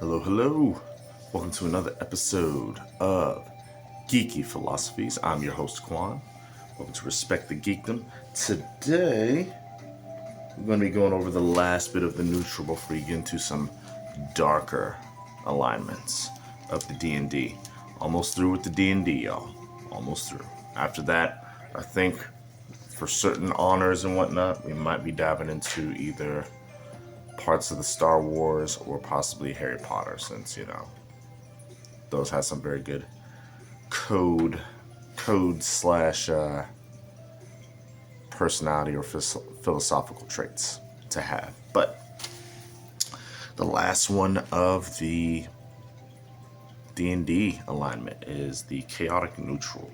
Hello, hello. Welcome to another episode of Geeky Philosophies. I'm your host, Quan. Welcome to Respect the Geekdom. Today, we're going to be going over the last bit of the neutral before we get into some darker alignments of the D&D. Almost through with the D&D, y'all. Almost through. After that, I think for certain honors and whatnot, we might be diving into either parts of the Star Wars or possibly Harry Potter, since those have some very good code slash personality or philosophical traits to have. But the last one of the D&D alignment is the chaotic neutral.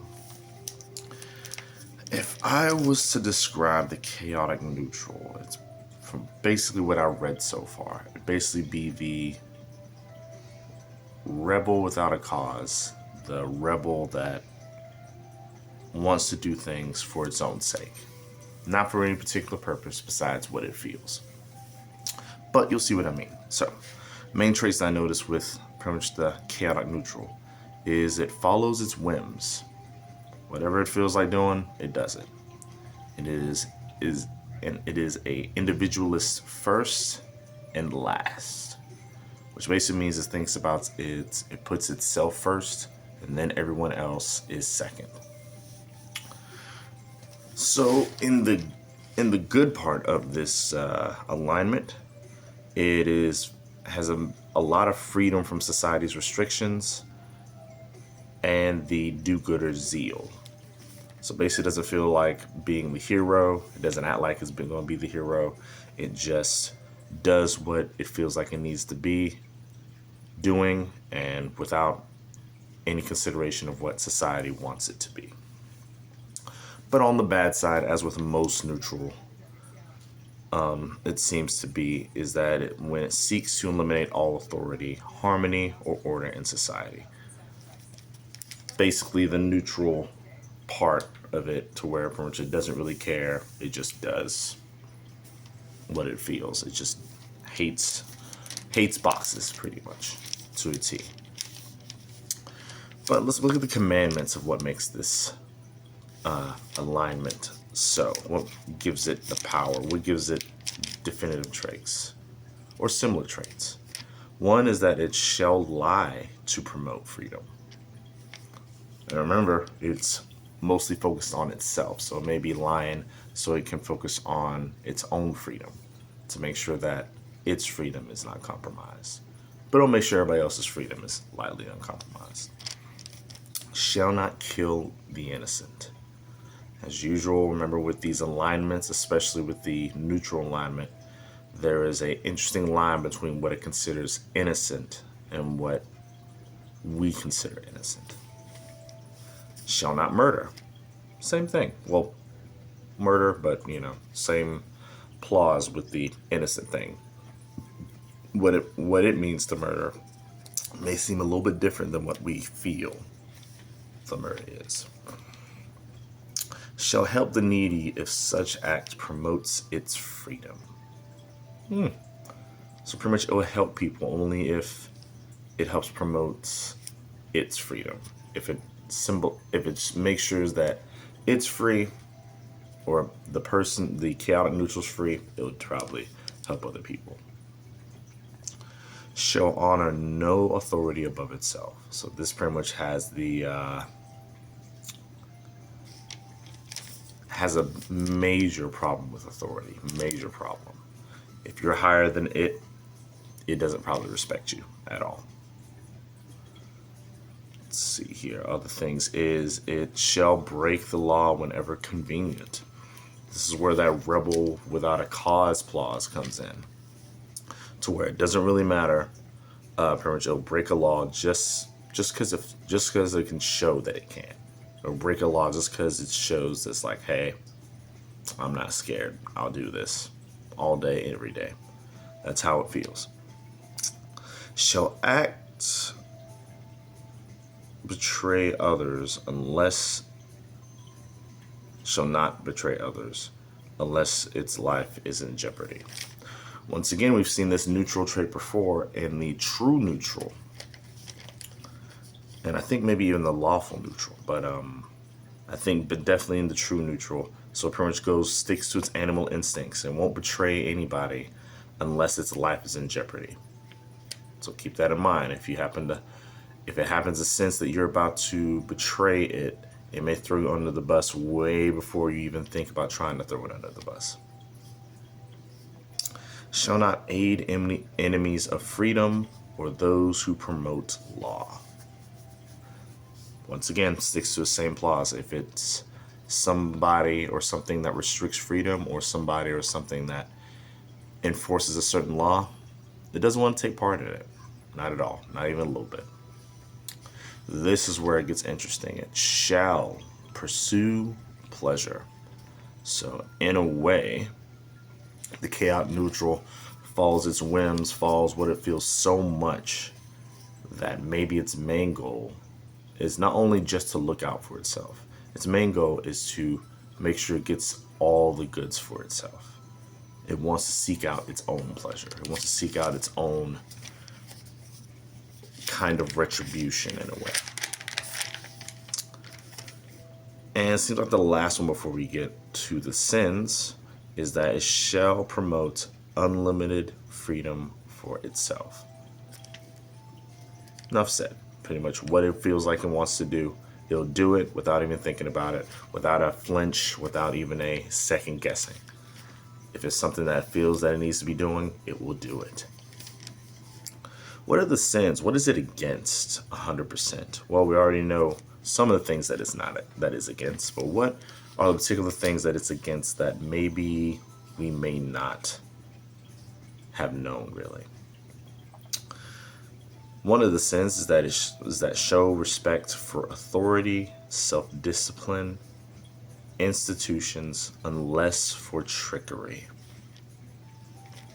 If I was to describe the chaotic neutral, it's from basically what I read so far. It'd basically be the rebel without a cause, the rebel that wants to do things for its own sake, not for any particular purpose besides what it feels. But you'll see what I mean. So, main traits I noticed with pretty much the chaotic neutral is it follows its whims. Whatever it feels like doing, it does it. It is a individualist first and last, which basically means it thinks about it puts itself first, and then everyone else is second. So in the good part of this alignment, it has a lot of freedom from society's restrictions and the do-gooder zeal. So basically, it doesn't feel like being the hero. It doesn't act like it's going to be the hero. It just does what it feels like it needs to be doing, and without any consideration of what society wants it to be. But on the bad side, as with most neutral, it seems to be, is that when it seeks to eliminate all authority, harmony, or order in society. Basically, the neutral part of it, to where pretty much it doesn't really care. It just does what it feels. It just hates boxes pretty much to a T. But let's look at the commandments of what makes this alignment. So, what gives it the power? What gives it definitive traits or similar traits? One is that it shall lie to promote freedom. And remember, it's mostly focused on itself. So it may be lying so it can focus on its own freedom to make sure that its freedom is not compromised. But it'll make sure everybody else's freedom is lightly uncompromised. Shall not kill the innocent. As usual, remember with these alignments, especially with the neutral alignment, there is an interesting line between what it considers innocent and what we consider innocent. Shall not murder. Same thing. Well, murder, but same clause with the innocent thing. What it means to murder may seem a little bit different than what we feel the murder is. Shall help the needy if such act promotes its freedom. So pretty much it will help people only if it helps promote its freedom. If it makes sure that it's free, or the chaotic neutral's free, it would probably help other people. Shall honor no authority above itself. So this pretty much has has a major problem with authority. Major problem. If you're higher than it doesn't probably respect you at all. Let's see here. Other things is it shall break the law whenever convenient. This is where that rebel without a cause clause comes in, to where it doesn't really matter. Pretty much it'll break a law just because it can show that it can. It'll break a law just because it shows it's like, hey, I'm not scared. I'll do this all day, every day. That's how it feels. Shall betray others unless shall not betray others unless its life is in jeopardy. Once again, we've seen this neutral trait before in the true neutral. And I think maybe even the lawful neutral, but but definitely in the true neutral. So it pretty much sticks to its animal instincts and won't betray anybody unless its life is in jeopardy. So keep that in mind. If it happens to sense that you're about to betray it, it may throw you under the bus way before you even think about trying to throw it under the bus. Shall not aid enemies of freedom or those who promote law. Once again, sticks to the same clause. If it's somebody or something that restricts freedom, or somebody or something that enforces a certain law, it doesn't want to take part in it. Not at all. Not even a little bit. This is where it gets interesting. It shall pursue pleasure. So in a way, the chaotic neutral follows its whims, follows what it feels so much that maybe its main goal is not only just to look out for itself. Its main goal is to make sure it gets all the goods for itself. It wants to seek out its own pleasure. It wants to seek out its own kind of retribution in a way. And it seems like the last one before we get to the sins is that it shall promote unlimited freedom for itself. Enough said. Pretty much what it feels like it wants to do, it'll do it without even thinking about it, without a flinch, without even a second guessing. If it's something that it feels that it needs to be doing, it will do it. What are the sins? What is it against 100%? Well, we already know some of the things that is against, but what are the particular things that it's against that maybe we may not have known really? One of the sins is that show respect for authority, self-discipline, institutions, unless for trickery.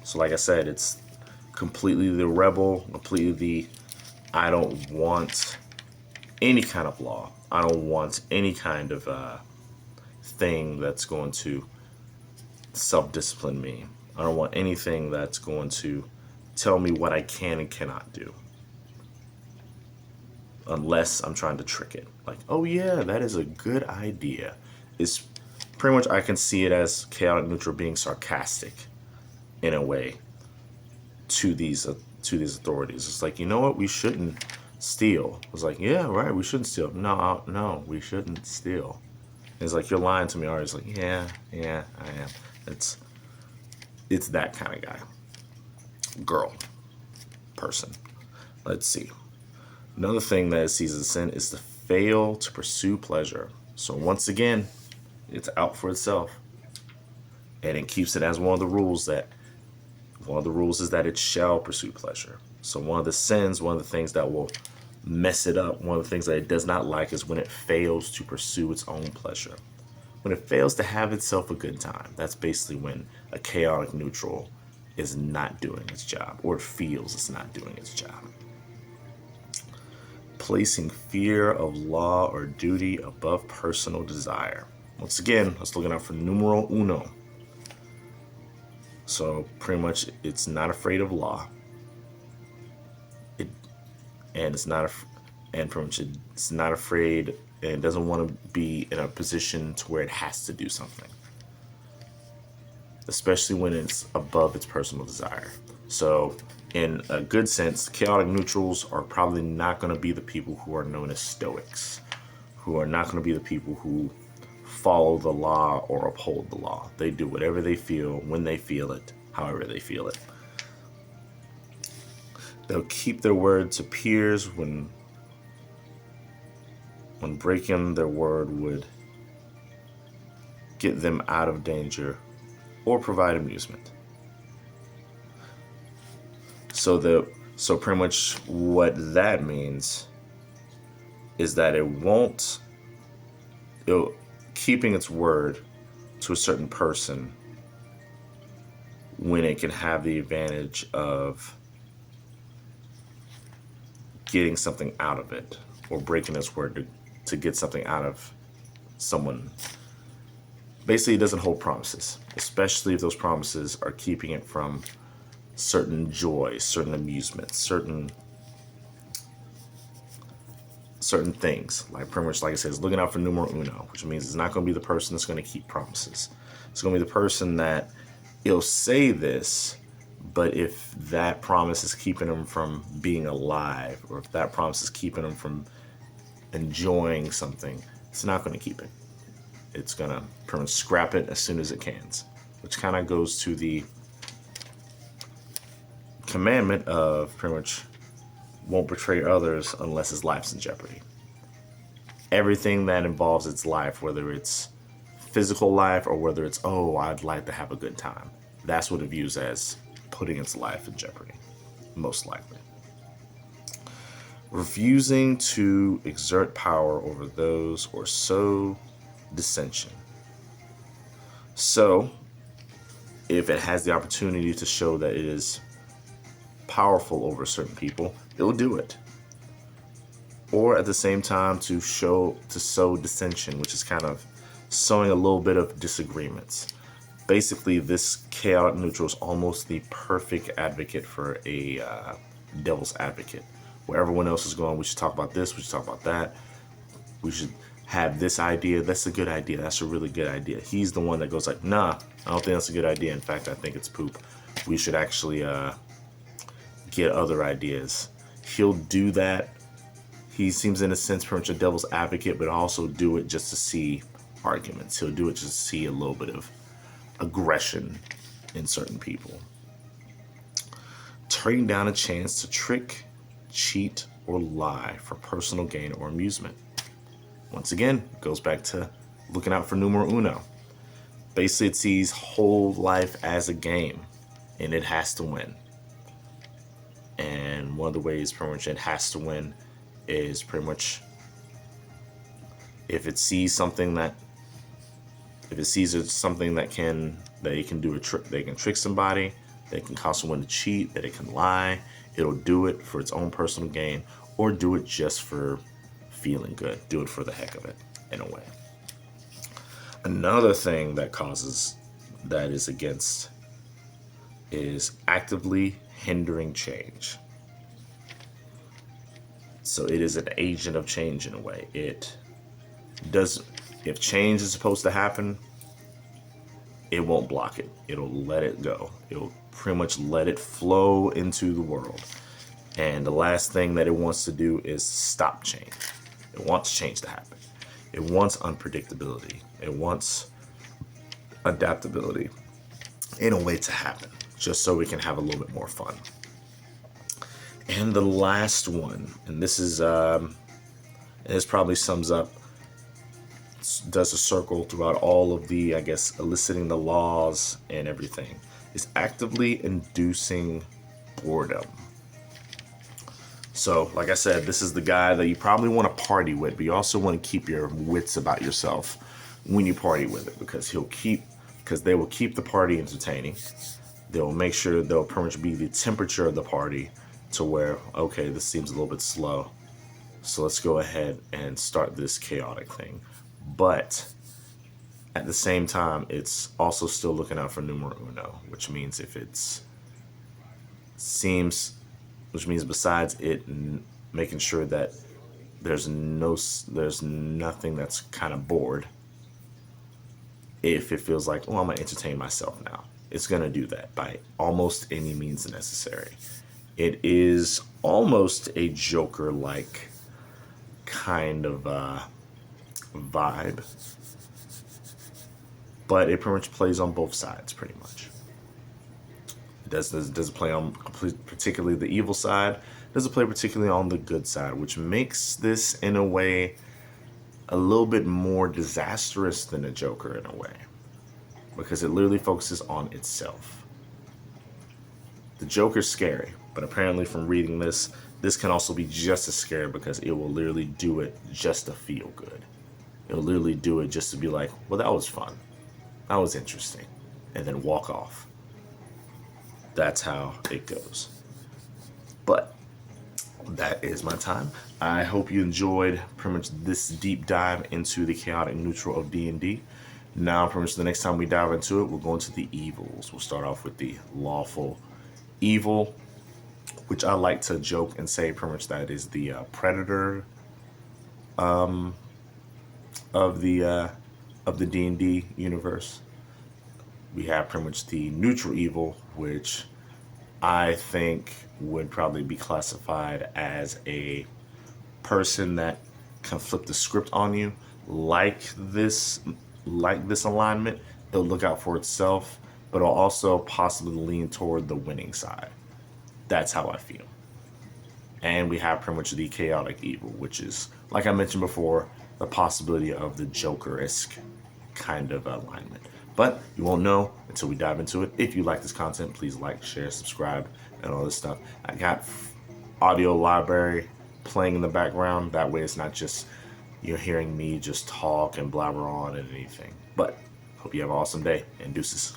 So like I said, it's completely the rebel, completely the I don't want any kind of law. I don't want any kind of thing that's going to self-discipline me. I don't want anything that's going to tell me what I can and cannot do. Unless I'm trying to trick it. Like, oh yeah, that is a good idea. It's pretty much, I can see it as chaotic neutral being sarcastic in a way to these authorities. It's like, you know what, we shouldn't steal. It's like, yeah, right, we shouldn't steal. No, we shouldn't steal. It's like, you're lying to me already. It's like, yeah, I am. It's that kind of guy. Girl. Person. Let's see. Another thing that it sees as a sin is to fail to pursue pleasure. So once again, it's out for itself. And it keeps it as one of the rules is that it shall pursue pleasure. So one of the sins, one of the things that will mess it up, one of the things that it does not like is when it fails to pursue its own pleasure. When it fails to have itself a good time, that's basically when a chaotic neutral is not doing its job, or it feels it's not doing its job. Placing fear of law or duty above personal desire. Once again, let's look out for numero uno. So pretty much, it's not afraid of law. It's not afraid, and it doesn't want to be in a position to where it has to do something, especially when it's above its personal desire. So in a good sense, chaotic neutrals are probably not going to be the people who are known as stoics, who are not going to be the people who follow the law or uphold the law. They do whatever they feel, when they feel it, however they feel it. They'll keep their word to peers when breaking their word would get them out of danger or provide amusement. So pretty much what that means is that keeping its word to a certain person when it can have the advantage of getting something out of it, or breaking its word to get something out of someone. Basically, it doesn't hold promises, especially if those promises are keeping it from certain joys, certain amusements, certain things. Like pretty much, like I said, it's looking out for numero uno, which means it's not going to be the person that's going to keep promises. It's going to be the person that it'll say this, but if that promise is keeping them from being alive, or if that promise is keeping them from enjoying something, it's not going to keep it. It's going to pretty much scrap it as soon as it can, which kind of goes to the commandment of pretty much won't betray others unless his life's in jeopardy. Everything that involves its life, whether it's physical life or whether it's, oh, I'd like to have a good time, that's what it views as putting its life in jeopardy, most likely. Refusing to exert power over those or sow dissension. So, if it has the opportunity to show that it is powerful over certain people, it will do it. Or at the same time to sow dissension, which is kind of sowing a little bit of disagreements. Basically, this chaotic neutral is almost the perfect advocate for a devil's advocate. Where everyone else is going, we should talk about this, we should talk about that. We should have this idea. That's a good idea. That's a really good idea. He's the one that goes like, nah, I don't think that's a good idea. In fact, I think it's poop. We should actually get other ideas. He'll do that. He seems in a sense pretty much a devil's advocate, but also do it just to see arguments. He'll do it just to see a little bit of aggression in certain people. Turning down a chance to trick, cheat, or lie for personal gain or amusement. Once again, it goes back to looking out for numero uno. Basically, it sees whole life as a game, and it has to win. And one of the ways pretty much it has to win is pretty much if it sees something that it can do a trick, they can trick somebody, they can cause someone to cheat, that it can lie, it'll do it for its own personal gain, or do it just for feeling good, do it for the heck of it, in a way. Another thing that is against is actively hindering change. So it is an agent of change in a way. It does, if change is supposed to happen, it won't block it. It'll let it go. It'll pretty much let it flow into the world. And the last thing that it wants to do is stop change. It wants change to happen. It wants unpredictability. It wants adaptability in a way to happen, just so we can have a little bit more fun. And the last one, and this is, this probably sums up, does a circle throughout all of the, I guess, eliciting the laws and everything, is actively inducing boredom. So, like I said, this is the guy that you probably want to party with, but you also want to keep your wits about yourself when you party with it, because they will keep the party entertaining. They'll make sure they'll pretty much be the temperature of the party to where, okay, this seems a little bit slow, so let's go ahead and start this chaotic thing. But at the same time, it's also still looking out for numero uno, which means besides it making sure that there's nothing that's kind of bored. If it feels like, oh, I'm gonna entertain myself now, it's gonna do that by almost any means necessary. It is almost a Joker-like kind of vibe, but it pretty much plays on both sides, pretty much. It doesn't play on particularly the evil side. It doesn't play particularly on the good side, which makes this, in a way, a little bit more disastrous than a Joker, in a way, because it literally focuses on itself. The Joker's scary, but apparently from reading this can also be just as scary, because it will literally do it just to feel good. It'll literally do it just to be like, well, that was fun, that was interesting, and then walk off. That's how it goes. But that is my time. I hope you enjoyed pretty much this deep dive into the chaotic neutral of D&D. Now, pretty much the next time we dive into it, we'll go into the evils. We'll start off with the lawful Evil, which I like to joke and say pretty much that is the predator of the D&D universe. We have pretty much the neutral evil, which I think would probably be classified as a person that can flip the script on you, like this alignment. It'll look out for itself, but it'll also possibly lean toward the winning side. That's how I feel. And we have pretty much the chaotic evil, which is, like I mentioned before, the possibility of the Joker-esque kind of alignment. But you won't know until we dive into it. If you like this content, please like, share, subscribe, and all this stuff. I got audio library playing in the background. That way it's not just you're hearing me just talk and blabber on and anything. But hope you have an awesome day, and deuces.